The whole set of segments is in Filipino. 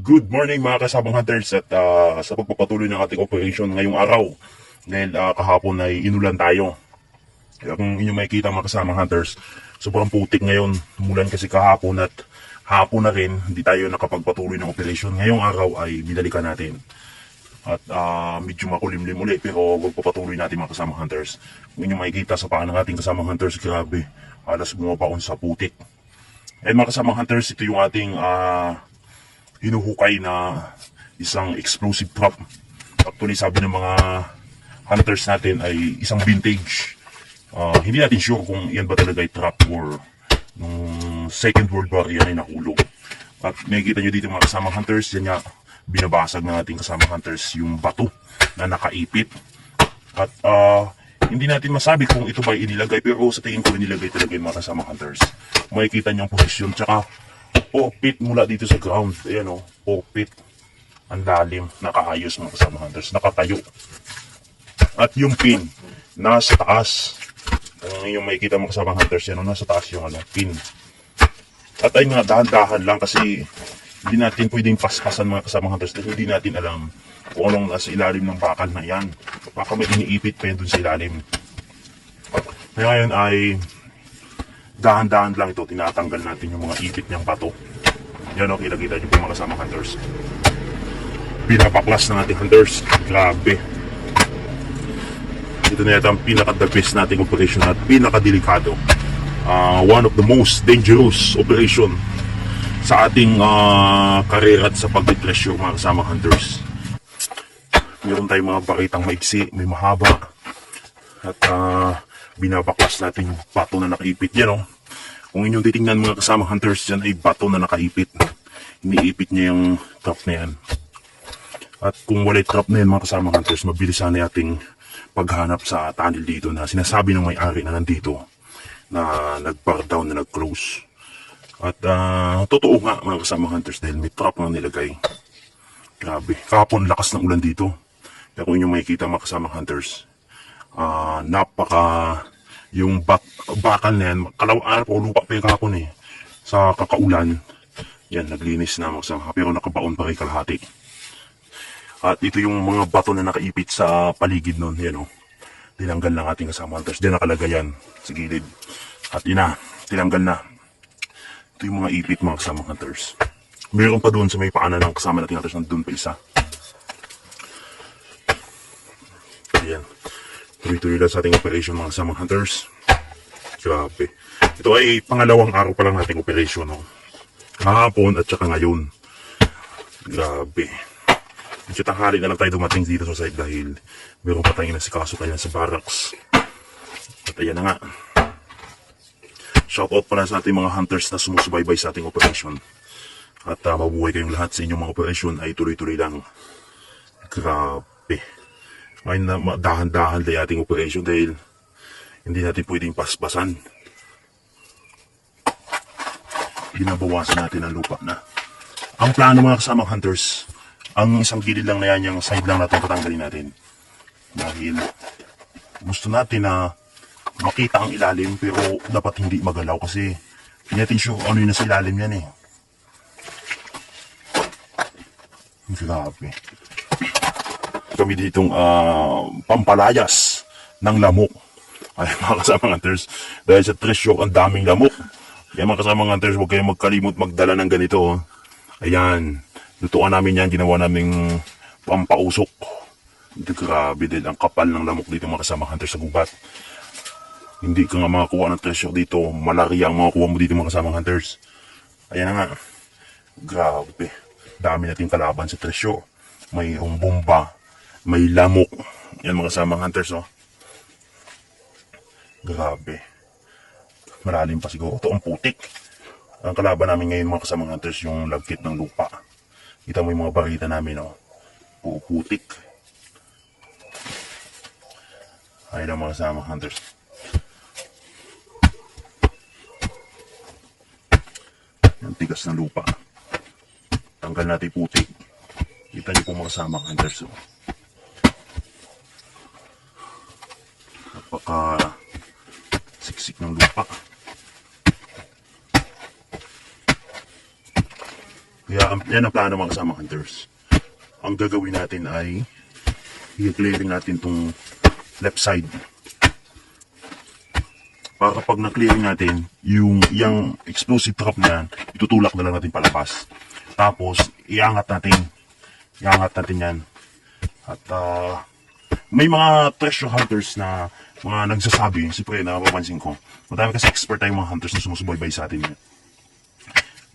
Good morning mga kasabang hunters at sa pagpapatuloy ng ating operation ngayong araw. Dahil kahapon ay inulan tayo. Kaya kung inyo makikita mga kasamang hunters, sobrang putik ngayon. Mulan kasi kahapon at hapon na rin, hindi tayo nakapagpatuloy ng operation. Ngayong araw ay binalikan natin. At medyo makulimlim ulit pero pagpapatuloy natin mga kasamang hunters. Kung inyo makikita sa paan ng ating kasamang hunters, grabe. Alas bumabaon sa putik. And mga kasamang hunters, ito yung ating hinuhukay na isang explosive trap. Actually, sabi ng mga hunters natin ay isang vintage. Hindi natin sure kung yan ba talaga ay trap or nung Second World War yan ay nahulog. At makikita nyo dito mga kasamang hunters, yan nga, binabasag ng ating kasamang hunters yung bato na nakaipit. At hindi natin masabi kung ito ba inilagay, pero sa tingin ko inilagay talaga yung mga kasamang hunters. Makikita nyo ang posisyon, tsaka 4 feet mula dito sa ground. Ayan o, 4 feet. Ang lalim, nakaayos mga kasama hunters, nakatayo. At yung pin, nasa taas. Yung makikita mga kasama hunters, yan o, nasa taas yung pin. At ay nga, dahan-dahan lang kasi hindi natin pwedeng paspasan mga kasama hunters dahil hindi natin alam kung anong nasa ilalim ng bakal na yan. Baka may iniipit pa yun dun sa ilalim. Kaya ngayon ay dahan-dahan lang ito, tinatanggal natin yung mga ipit niyang bato. Yan o, kita-kita nyo po mga kasama hunters. Pinapaklas ng ating hunters. Grabe. Ito na yata ang pinaka-the best nating operation at pinaka-delikado. One of the most dangerous operation sa ating karera at sa pag-treasure mga kasama hunters. Meron tayong mga bakitang maiksi, may mahaba. At binabaklas natin yung bato na nakaipit. Yan o. Kung inyong titingnan mga kasama hunters, yan ay bato na nakaipit. Iniipit niya yung trap na yan. At kung walay trap na yan mga kasama hunters, mabilis sana ating paghanap sa tunnel dito na sinasabi ng may-ari na nandito na nag-bar down na nag-close. At totoo nga mga kasama hunters dahil may trap na nilagay. Grabe. Kahapon lakas ng ulan dito. Kaya kung inyong makikita mga kasama hunters, napaka yung bakal na yan, kalawaan po lupa pa yung kahapon sa kakaulan. Yan, naglinis na magsama pero nakabaon pa rin kalahati. At ito yung mga bato na nakaipit sa paligid nun. Yan o, tinanggal ng ating kasama hunters. Diyan nakalagay yan sa gilid. At yun na, tinanggal na. Ito yung mga ipit mga kasama hunters. Meron pa doon sa may paanan ng kasama nating hunters, nandun pa isa. Ayan. Tuloy-tuloy lang sa ating operation mga kasama hunters. Grabe. Ito ay pangalawang araw pa lang nating operation. No? Kahapon at saka ngayon. Grabe. Medyo tanghali na lang tayo dumating dito sa site dahil meron pa tayong nasikaso kanya sa barracks. At ayan na nga. Shoutout pala sa ating mga hunters na sumusubaybay sa ating operation. At mabuhay kayong lahat sa inyong mga operation ay tuloy-tuloy lang. Grabe. Ngayon na dahan-dahan tayo ating operation dahil hindi natin pwedeng paspasan. Binabawasan natin ang lupa na. Ang plano mga kasamang hunters, ang isang gilid lang na yan, yung side lang natin patanggalin natin. Dahil gusto natin na makita ang ilalim pero dapat hindi magalaw kasi hindi natin sure ano yung nasa ilalim yan Grabe. Kami ditong pampalayas ng lamok. Ay mga kasamang hunters, dahil sa treasure ang daming lamok. Kaya mga kasamang hunters, huwag kayong magkalimut magdala ng ganito. Ayan, lutuan namin yan, ginawa namin pampausok. Grabe din ang kapal ng lamok dito mga kasamang hunters sa gubat. Hindi ka nga makakuha ng treasure dito, malaria ang makakuha mo dito mga kasamang hunters. Ayan na nga, grabe. Dami nating kalaban sa treasure. May bomba, may lamok. Yan mga kasamang hunters Grabe. Malalim pa siguro. Ito ang putik. Ang kalaban namin ngayon mga kasamang hunters, yung lagkit ng lupa. Kita mo yung mga barita namin putik. Ayun ang mga kasamang hunters. Yung tigas ng lupa. Tanggal natin putik. Kita niyo po mga kasamang hunters. Napaka siksik ng lupa. Kaya Kaya yan ang plano mga kasama hunters. Ang gagawin natin ay i-clearing natin tong left side. Para kapag na-clearing natin, yung explosive trap na yan, itutulak na lang natin palabas. Tapos, iangat natin yan. At may mga treasure hunters na mga nagsasabi, siyempre napapansin ko, madami kasi expert tayong mga hunters na sumusubaybay sa atin.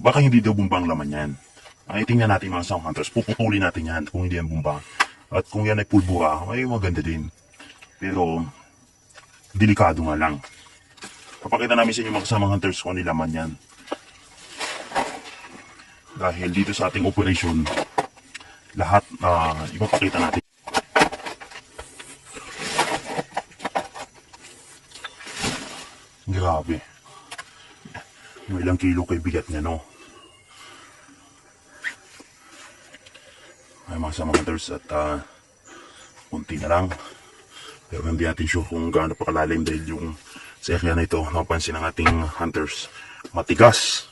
Baka hindi daw bumba ang laman yan. Ay, tingnan natin mga sound hunters, puputulin natin yan kung hindi yan bumba. At kung yan ay pulbura, ay maganda din. Pero, delikado nga lang. Papakita namin sa inyo mga kasamang hunters kung ano laman yan. Dahil dito sa ating operation, lahat ipapakita natin. Grabe. May ilang kilo kay bigat niya, no? Ay mga kasamang hunters at kunti na lang. Pero hindi natin sure kung gaano pa kalalim dahil yung sa area na ito, napansin ng ating hunters, matigas.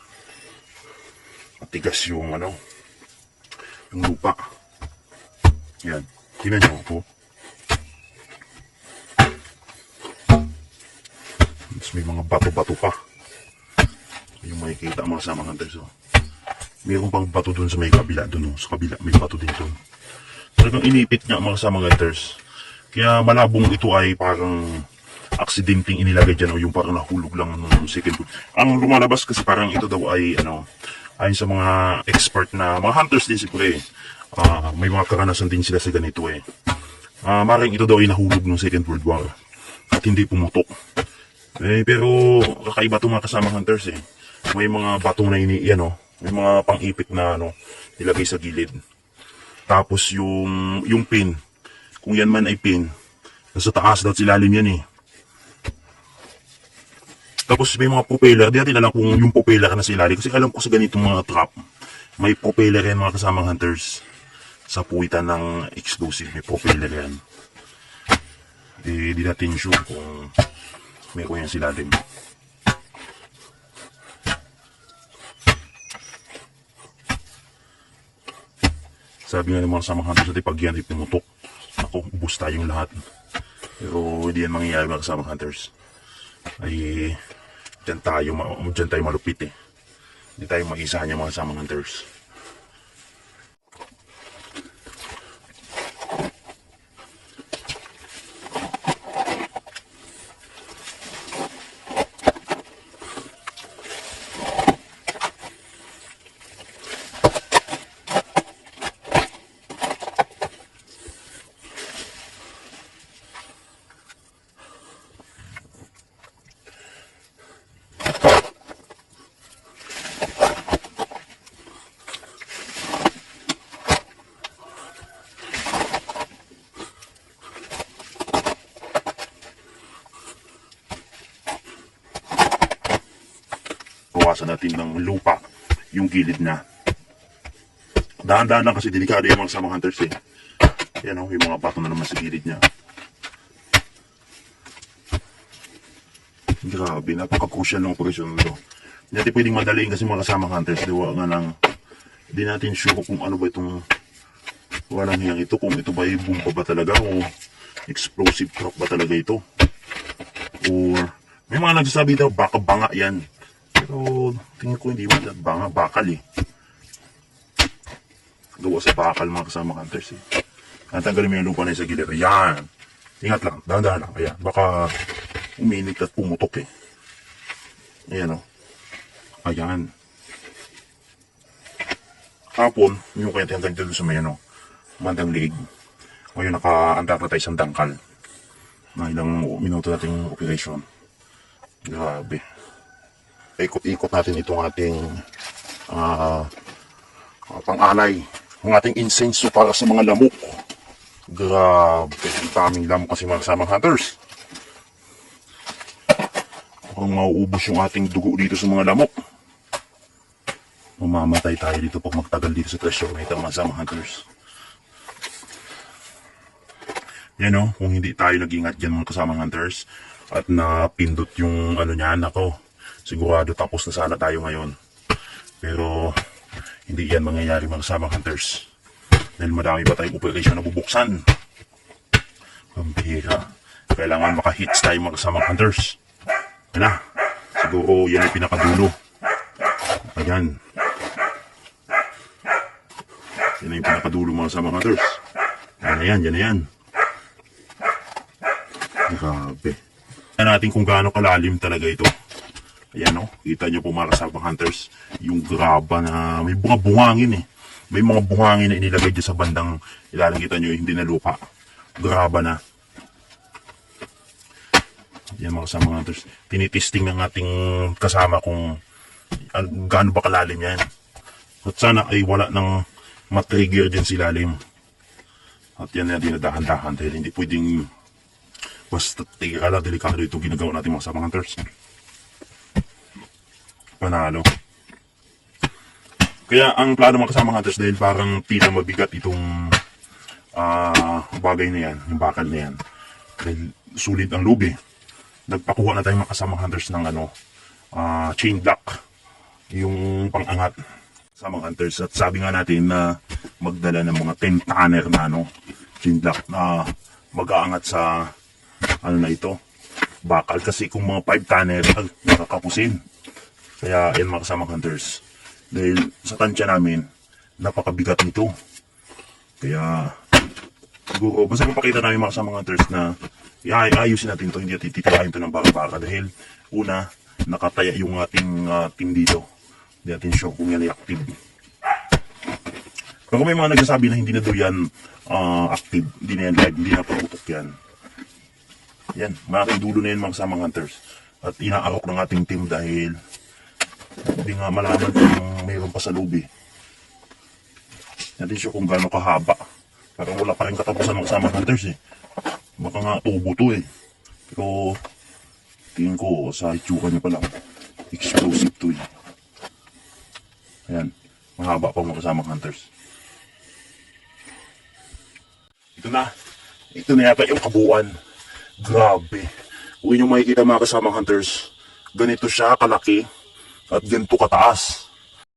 Matigas yung yung lupa. Yan. Tingnan nyo po. Tapos may mga bato-bato pa. Yung makikita mga kasama hunters. Mayroon pang bato dun sa may kabila dun. Sa kabila may bato din dun. Talagang inipit niya mga kasama hunters. Kaya malabong ito ay parang aksidenteng inilagay dyan o yung parang nahulog lang nung second foot. Ang lumalabas kasi parang ito daw ay ayon sa mga expert na mga hunters din siguro may mga karanasan din sila sa ganito maring ito daw ay nahulog nung Second World War at hindi pumutok. Pero kakaiba itong mga kasama hunters may mga batong na may mga pang-ipit na nilagay sa gilid. Tapos yung pin, kung yan man ay pin, nasa taas daw silalim yan Tapos may mga propeller, di natin alam kung yung propeller na silalim. Kasi alam ko sa ganitong mga trap, may propeller yan mga kasamang hunters. Sa puwitan ng explosive, may propeller yan. Di natin sure kung meron yan silalim. Sabi nga ng mga kasamang hunters natin, pag yan ay pumutok, ako, ubus tayong lahat. Pero hindi yan mangyayari mga kasamang hunters. Ay dyan tayo malupit hindi tayo mag-isa niya mga kasamang hunters. Bawasan natin ng lupa yung gilid na. Dahan-dahan lang kasi delikado yung mga kasama hunters Yan yung mga bato na naman sa gilid niya. Grabe, napaka-crucial ng operasyon nito. Hindi natin pwedeng madaliin kasi mga kasama hunters. Diwa nga lang, hindi natin sure kung ano ba itong walang hiyang ito. Kung ito ba yung bomba ba talaga o explosive trap ba talaga ito. Or may mga nagsasabi daw baka banga yan. Pero tingin ko hindi man banga, bakal gawa sa bakal mga kasama hunters Natanggalin mo yung lupa na sa gilid. Ayan. Ingat lang, dahan-dahan lang. Ayan, baka uminit at pumutok Ayan Ayan. Hapon, yung kaya hanggang dito sa may bandang liig. Ngayon naka-andar na tayo sa dangkal. Na ilang minuto nating operation. Grabe. Ikot-ikot natin itong ating pang-alay. Ang ating incense para sa mga lamok. Grabe. Ang daming lamok kasi mga kasamang hunters. Mukhang mauubos yung ating dugo dito sa mga lamok. Mamamatay tayo dito pag magtagal dito sa treasure na ito mga kasamang hunters. Yan kung hindi tayo nag-ingat dyan mga kasamang hunters at napindot yung niyan sigurado tapos na sana tayo ngayon. Pero hindi yan mangyayari mga kasamang hunters. Dahil madami pa tayong operation na bubuksan. Pambihira. Kailangan maka-hits tayo mga kasamang hunters. Yan na. Siguro yan ay pinakadulo. Ayan. Yan ay pinakadulo mga kasamang hunters. Yan na yan, yan na yan. Grabe. Tignan natin kung gaano kalalim talaga ito. Ayan o, kita nyo po mga kasamang hunters, yung graba na may mga buhangin eh. May mga buhangin na inilagay dyan sa bandang ilalim, kita nyo, hindi na lupa. Graba na. Ayan mga kasamang hunters, tinitesting ng ating kasama kung gaano ba kalalim yan. At sana ay wala nang matrigger dyan sa ilalim. At yan na dinadahan-dahan dahil hindi pwedeng basta tigala, delikado ito ginagawa natin mga kasamang hunters. Panalo. Kaya ang plano mga kasamang hunters dahil parang pinamabigat itong bagay na yan, yung bakal na yan. Dahil sulit ang lubi. Nagpakuha na tayong mga kasamang hunters ng chain lock. Yung pangangat kasamang hunters. At sabi nga natin na magdala ng mga 10 tonner na chain lock na mag-aangat sa na ito. Bakal kasi kung mga 5 tonner nakakapusin. Kaya yan mga kasamang hunters. Dahil sa tansya namin, napakabigat nito. Kaya siguro, basta papakita namin mga kasamang hunters na ayusin natin ito, hindi natin titirahin ito ng baka-baka. Dahil una, nakataya yung ating team dito. Hindi natin show kung yan ay active. Pero may mga nagsasabi na hindi na daw yan active, hindi na yan live, hindi na paputok yan. Yan, malaking dulo na yan mga kasamang hunters. At inaarok ng ating team dahil hindi nga malaman kung mayroon pa sa loob eh. Natin siya kung gaano kahaba. Parang wala pa rin katapusan ng kasamang hunters eh. Baka nga tubo to eh. Pero tingin ko sa itsura niya pa lang. Explosive to eh. Ayan. Mahaba pa mga kasamang hunters. Ito na. Ito na yata yung kabuuan. Grabe. Kung inyong makikita mga kasamang hunters, ganito siya kalaki. At ganito kataas.